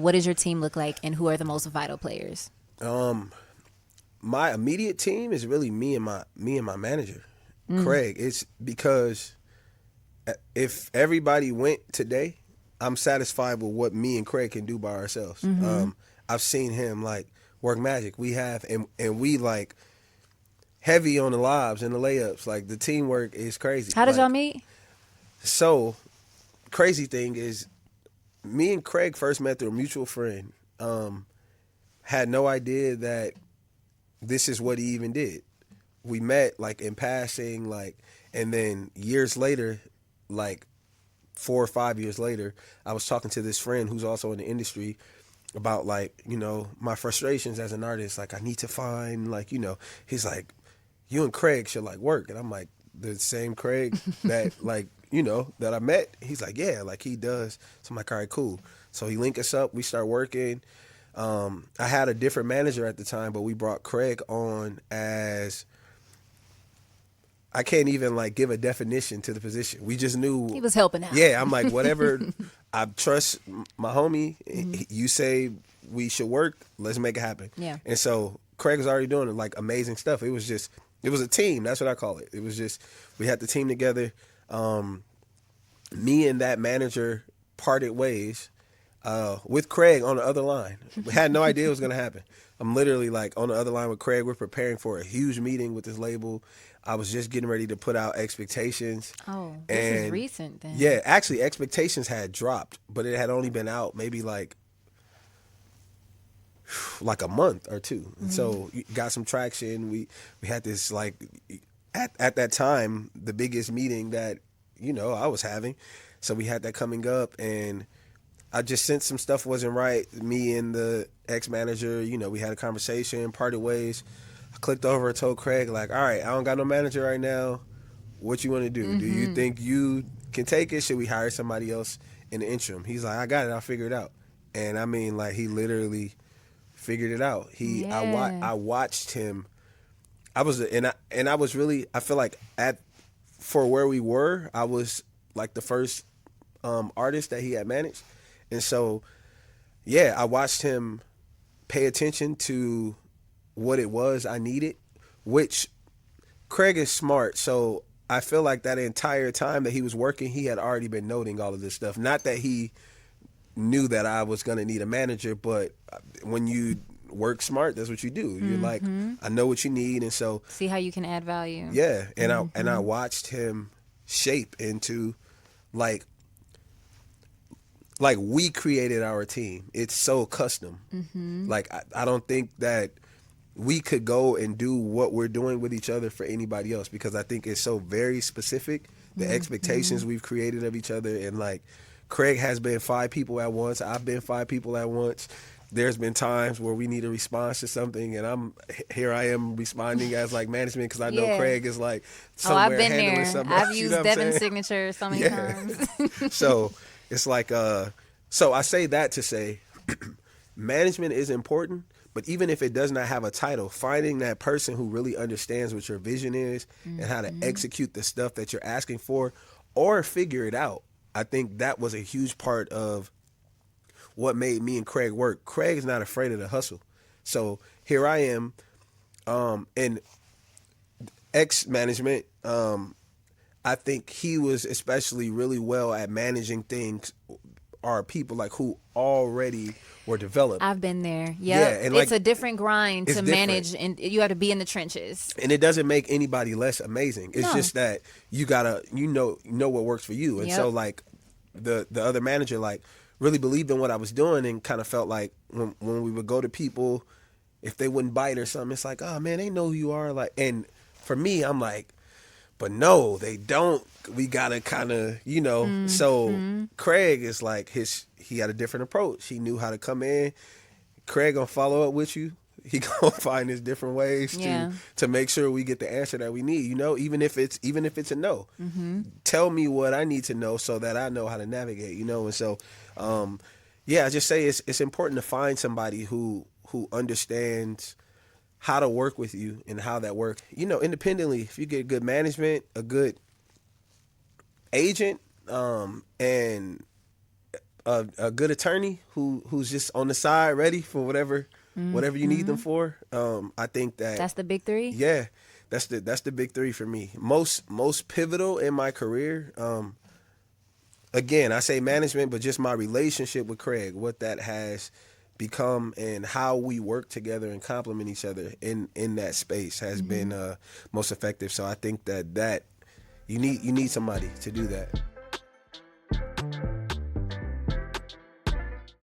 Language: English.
What does your team look like, and who are the most vital players? My immediate team is really me and my manager, Craig. It's because if everybody went today, I'm satisfied with what me and Craig can do by ourselves. I've seen him like work magic. We have and we like heavy on the lobs and the layups. Like the teamwork is crazy. How did Like, y'all meet? so crazy thing is, me and Craig first met through a mutual friend. Had no idea that this is what he even did. We met like in passing, like, and then years later, like 4 or 5 years later, I was talking to this friend who's also in the industry about like, my frustrations as an artist. Like, I need to find like, he's like, you and Craig should like work. And I'm like, the same Craig that like, that I met. He's like, yeah, like he does. So I'm like, all right, cool. So he linked us up. We start working. I had a different manager at the time, but we brought Craig on as, I can't even like give a definition to the position. We just knew He was helping out. Yeah, I'm like, whatever. I trust my homie. You say we should work, let's make it happen. Yeah. And so Craig was already doing like amazing stuff. It was a team. That's what I call it. It was just, we had the team together. Me and that manager parted ways with Craig on the other line. We had no idea it was going to happen. I'm literally like on the other line with Craig. We're preparing for a huge meeting with this label. I was just getting ready to put out expectations. Oh, this is recent then. Yeah, actually expectations had dropped, but it had only been out maybe like a month or two. And so got some traction. We had this like at that time the biggest meeting that I was having. So we had that coming up, and I just sensed some stuff wasn't right. Me and the ex-manager, we had a conversation, parted ways. I clicked over and told Craig, like, all right, I don't got no manager right now. What you want to do? Do you think you can take it? Should we hire somebody else in the interim? He's like, I got it. I'll figure it out. And I mean, like, he literally figured it out. I watched him. I was really, I feel like for where we were, I was like the first artist that he had managed. And so, yeah, I watched him pay attention to what it was I needed, which Craig is smart. So I feel like that entire time that he was working, he had already been noting all of this stuff. Not that he knew that I was going to need a manager, but when you work smart, that's what you do. You're like, I know what you need. And so See how you can add value. yeah. And I watched him shape into like we created our team. It's so custom. Like I don't think that we could go and do what we're doing with each other for anybody else, because I think it's so very specific, the expectations we've created of each other. And like Craig has been 5 people at once. I've been 5 people at once. There's been times where we need a response to something, and I am responding as like management, because I know Craig is like somewhere I've been handling there. something I've else, used Devin's signature so many times. So it's like, so I say that to say management is important, but even if it does not have a title, finding that person who really understands what your vision is and how to execute the stuff that you're asking for or figure it out, I think that was a huge part of what made me and Craig work. Craig is not afraid of the hustle. So here I am, in ex-management. I think he was especially really well at managing things, or people like who already were developed. I've been there. Yep. Yeah, and like, it's a different grind to it's manage, and you have to be in the trenches. And it doesn't make anybody less amazing. It's just that you gotta, know what works for you. And so like the other manager like really believed in what I was doing, and kind of felt like when we would go to people, if they wouldn't bite or something, it's like, oh man, they know who you are. Like, and for me, I'm like, but no, they don't. We gotta kind of, So Craig is like he had a different approach. He knew how to come in. Craig gonna follow up with you. He gonna find his different ways to make sure we get the answer that we need. Even if it's a no. Tell me what I need to know so that I know how to navigate. And so, I just say it's important to find somebody who understands how to work with you and how that works. Independently, if you get good management, a good agent, and a good attorney who's just on the side ready for whatever you need them for. I think That's the big three. yeah, that's the big three for me. Most pivotal in my career. Again, I say management, but just my relationship with Craig, what that has become and how we work together and complement each other in that space has been most effective. So I think that you need somebody to do that.